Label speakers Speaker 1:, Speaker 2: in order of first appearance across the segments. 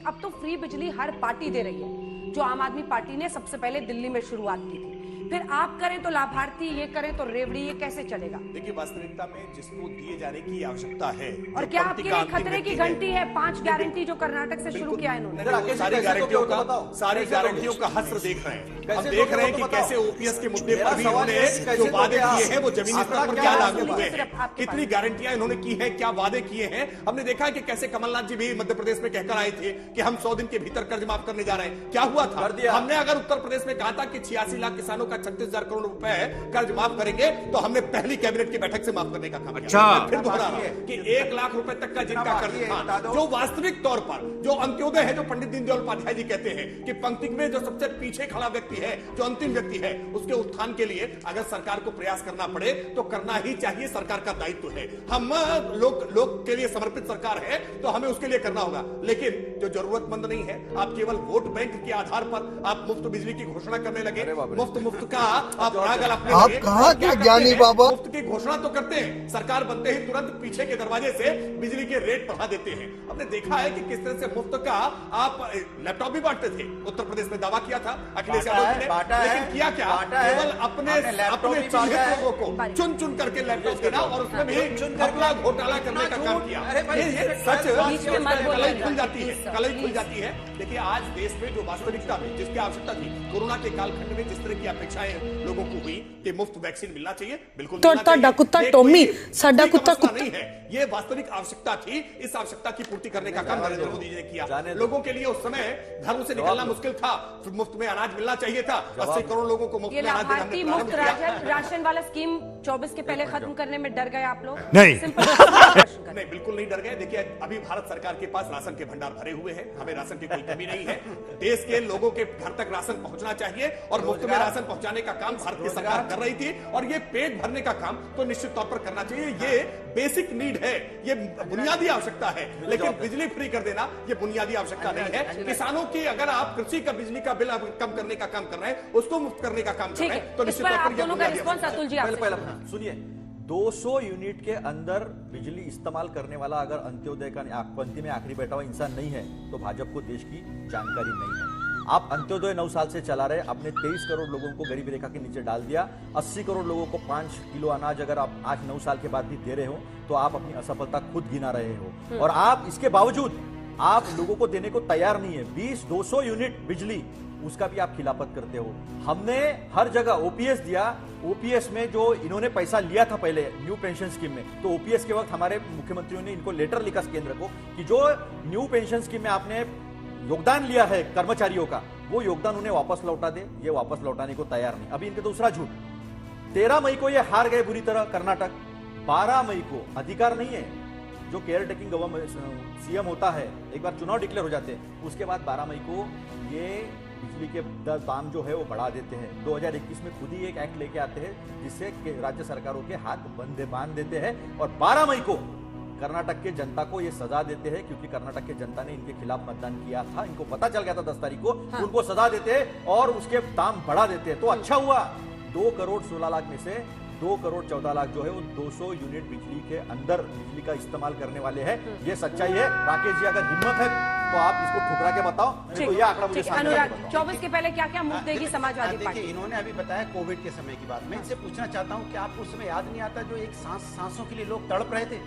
Speaker 1: अब तो फ्री बिजली हर पार्टी दे रही है, जो आम आदमी पार्टी ने सबसे पहले दिल्ली में शुरुआत की थी। फिर आप करें तो लाभार्थी, ये करें तो रेवड़ी, ये कैसे चलेगा?
Speaker 2: देखिए, वास्तविकता में जिसको दिए जाने की आवश्यकता है,
Speaker 1: और क्या आपके लिए खतरे की घंटी है 5 गारंटी जो कर्नाटक से शुरू किया इन्होंने?
Speaker 2: सारी गारंटियों का हस्र देख रहे हैं। हम देख रहे हैं कि कैसे ओपीएस के मुद्दे पर भी इन्होंने जो वादे किए हैं वो जमीनी स्तर पर क्या लागू हुए हैं, कितनी गारंटियां इन्होंने की है, क्या वादे किए हैं। हमने देखा है कि कैसे कमलनाथ जी भी मध्य प्रदेश में कहकर आए थे कि हम 100 दिन के भीतर कर्ज माफ करने जा रहे हैं। क्या हुआ था? हमने अगर उत्तर प्रदेश में कहा था कि 86 लाख किसानों का 36,000 करोड़ रुपए कर्ज माफ करेंगे, तो हमने पहली कैबिनेट की बैठक से माफ करने का काम किया। फिर दोहरा रहा हूं कि 1 लाख रुपए तक का जिनका कर्ज था, जो वास्तविक तौर पर जो अंत्योदय है, जो पंडित दीनदयाल उपाध्याय जी कहते हैं कि पंक्ति में जो सबसे पीछे खड़ा व्यक्ति है, जो अंतिम व्यक्ति है, उसके उत्थान के लिए अगर सरकार को प्रयास करना पड़े तो करना ही चाहिए। सरकार का दायित्व है। हम लोग के लिए समर्पित सरकार है, तो हमें उसके लिए करना होगा। लेकिन जो जरूरतमंद नहीं है, आप केवल वोट बैंक के आधार पर आप मुफ्त बिजली की घोषणा करने लगे। मुफ्त का आप
Speaker 3: कहाँ के ज्ञानी बाबा?
Speaker 2: मुफ्त की घोषणा तो करते हैं, सरकार बनते ही तुरंत पीछे के दरवाजे से बिजली के रेट बढ़ा देते हैं। हमने देखा है कि किस तरह से मुफ्त का आप लैपटॉप भी बांटते थे। उत्तर प्रदेश में दावा किया था अखिलेश यादव ने, लेकिन किया क्या? केवल अपने चिन्हित लोगों को चुन चुन करके लैपटॉप देना और उसमें भी अपना घोटाला करने का काम किया। सच कलई खुल जाती है। देखिए, आज देश में जो वास्तविकता में जिसकी आवश्यकता थी, कोरोना के कालखंड में जिस तरह की अपेक्षाएं लोगों को हुई कि मुफ्त वैक्सीन मिलना चाहिए, बिल्कुल
Speaker 4: कुत्ता टॉमी साडा कुत्ता
Speaker 2: नहीं है। ये वास्तविक आवश्यकता थी। इस आवश्यकता की पूर्ति करने का काम नरेंद्र मोदी जी ने किया। लोगों के लिए उस समय घरों से निकलना मुश्किल था, मुफ्त में अनाज मिलना चाहिए था। 80 करोड़ लोगों को मुफ्त में अनाज
Speaker 1: लाभार्थी मुफ्त राशन वाला स्कीम 24 के पहले खत्म करने में डर गए आप लोग?
Speaker 2: नहीं, बिल्कुल नहीं डर गए। देखिए, अभी भारत सरकार के पास राशन के भंडार भरे हुए हैं, हमें राशन की कोई कमी नहीं है। देश के लोगों के घर तक राशन पहुंचना चाहिए और मुफ्त में राशन पहुंचाने का काम भारत की सरकार कर रही थी। और ये पेट भरने का काम तो निश्चित तौर पर करना चाहिए। ये बेसिक नीड है, ये बुनियादी आवश्यकता है। लेकिन बिजली फ्री कर देना ये बुनियादी आवश्यकता नहीं है। किसानों की अगर आप कृषि का बिजली का बिल कम करने का काम कर रहे हैं, उसको मुफ्त करने का काम कर रहे हैं, तो निश्चित तौर पर
Speaker 1: दोनों का रिस्पॉन्स अतुल जी आपसे
Speaker 5: सुनिए। 200 यूनिट के अंदर बिजली इस्तेमाल करने वाला अगर अंत्योदय का पंक्ति में आखिरी बैठा हुआ इंसान नहीं है, तो भाजपा को देश की जानकारी नहीं है। आप अंत्योदय 9 साल से चला रहे, आपने 23 करोड़ लोगों को गरीबी रेखा के नीचे डाल दिया। 80 करोड़ लोगों को 5 किलो अनाज अगर आप आज 9 साल के बाद भी दे रहे हो, तो आप अपनी असफलता खुद गिना रहे हो। और आप इसके बावजूद आप लोगों को देने को तैयार नहीं है। 200 यूनिट बिजली, उसका भी आप खिलाफत करते हो। हमने हर जगह ओपीएस दिया। ओपीएस में जो इन्होंने पैसा लिया था पहले न्यू पेंशन स्कीम में, तो ओपीएस के वक्त हमारे मुख्यमंत्रियों ने इनको लेटर लिखा केंद्र को कि जो न्यू पेंशन स्कीम में आपने योगदान लिया है कर्मचारियों का, वो योगदान उन्हें वापस लौटा दे। ये वापस लौटाने को तैयार नहीं। अभी इनके दूसरा झूठ, 13 मई को ये हार गए बुरी तरह कर्नाटक। 12 मई को अधिकार नहीं है, जो केयर टेकिंग गवर्नमेंट सीएम होता है, एक बार चुनाव डिक्लेयर हो जाते हैं, उसके बाद 12 मई को ये बिजली के दाम जो है वो बढ़ा देते हैं। 2021 में खुद ही एक एक्ट लेके आते हैं जिससे राज्य सरकारों के हाथ बांध देते हैं। और 12 मई को कर्नाटक के जनता को ये सजा देते हैं, क्योंकि कर्नाटक के जनता ने इनके खिलाफ मतदान किया था। इनको पता चल गया था 10 तारीख को। उनको सजा देते हैं और उसके दाम बढ़ा देते हैं। तो अच्छा हुआ, 2 करोड़ 16 लाख में से 2 करोड़ 14 लाख जो है वो 200 यूनिट बिजली के अंदर बिजली का इस्तेमाल करने वाले हैं। ये सच्चाई है। राकेश जी, अगर हिम्मत है तो आप इसको ठुकरा के बताओ। तो ये आंकड़ा मुझे
Speaker 1: अनुराग, 24 के पहले क्या क्या मुफ्त देगी समाजवादी पार्टी?
Speaker 6: देखिए, इन्होंने अभी बताया कोविड के समय की बात। मैं इनसे पूछना चाहता हूं कि आपको उस समय याद नहीं आता जो एक सांसों के लिए लोग तड़प रहे थे?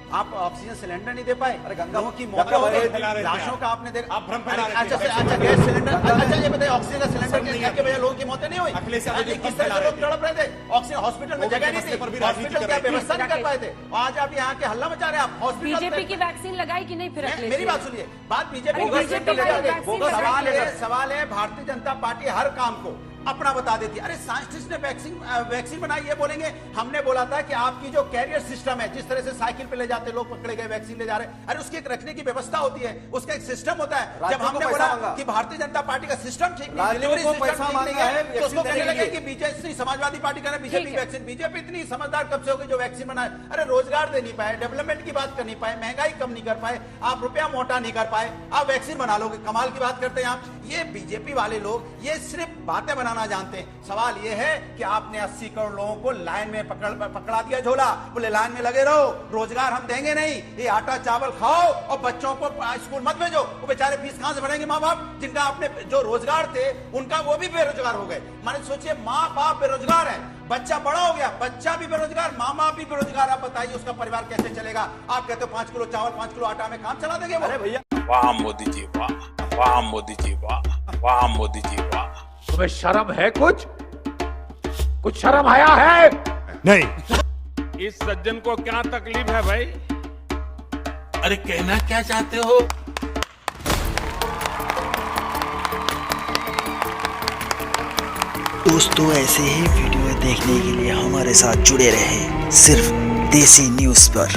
Speaker 6: आप ऑक्सीजन सिलेंडर नहीं दे पाए। अरे लोगों की मौत हो गई, लाशों का आपने देखा।
Speaker 2: आप भ्रम फैला रहे
Speaker 6: अच्छा गैस सिलेंडर, अच्छा ये बताइए ऑक्सीजन का सिलेंडर के वजह लोगों की मौतें नहीं हुई?
Speaker 2: अखिलेश यादव जी
Speaker 6: किस तरह से लोग तड़प रहे थे? ऑक्सीजन हॉस्पिटल में जगह नहीं थी, हॉस्पिटल की व्यवस्था नहीं कर पाए थे। आज आप यहाँ के हल्ला मचा रहे हैं। आप हॉस्पिटल
Speaker 1: बीजेपी की वैक्सीन लगाई कि नहीं? फिर
Speaker 6: मेरी बात सुनिए, बात बीजेपी सवाल है भारतीय जनता पार्टी हर काम को अपना बता देती है। अरे साइंटिस्ट ने वैक्सीन बनाई, ये बोलेंगे हमने बोला था कि आपकी जो कैरियर सिस्टम है, जिस तरह से साइकिल पे ले जाते लोग पकड़े गए वैक्सीन ले जा रहे, अरे उसकी एक रखने की व्यवस्था होती है, उसका एक सिस्टम होता है। जब हमने बोला कि भारतीय जनता पार्टी का सिस्टम ठीक नहीं, डिलीवरी सिस्टम ठीक नहीं है, तो उसको कहने लगे कि बीजेपी समाजवादी पार्टी का बीजेपी वैक्सीन। बीजेपी इतनी समझदार कब से हो गई जो वैक्सीन बनाए? अरे रोजगार दे नहीं पाए, डेवलपमेंट की बात कर नहीं पाए, महंगाई कम नहीं कर पाए, आप रुपया मोटा नहीं कर पाए, आप वैक्सीन बना लोगे, कमाल की बात करते हैं आप। ये बीजेपी वाले लोग ये सिर्फ बातें बनाना चलाना जानते हैं। सवाल यह है कि आपने 80 करोड़ लोगों को लाइन में पकड़ा दिया झोला, बोले लाइन में लगे रहो, रोजगार हम देंगे नहीं, ये आटा चावल खाओ और बच्चों को स्कूल मत भेजो। वो बेचारे फीस कहां से भरेंगे माँ बाप, जिनका आपने जो रोजगार थे उनका वो भी बेरोजगार हो गए। माने सोचिए, माँ बाप बेरोजगार है, बच्चा बड़ा हो गया, बच्चा भी बेरोजगार, माँ बाप भी बेरोजगार। आप बताइए उसका परिवार कैसे चलेगा? आप कहते हो 5 किलो चावल 5 किलो आटा में काम चला देंगे वो?
Speaker 5: अरे भैया,
Speaker 7: वाह मोदी जी वाह, वाह मोदी जी वाह, वाह मोदी जी वाह।
Speaker 8: तुम्हें शर्म है? कुछ शर्म आया है?
Speaker 2: नहीं।
Speaker 7: इस सज्जन को क्या तकलीफ है भाई?
Speaker 8: अरे कहना क्या चाहते हो?
Speaker 9: दोस्तों, ऐसे ही वीडियो देखने के लिए हमारे साथ जुड़े रहें सिर्फ देसी न्यूज़ पर।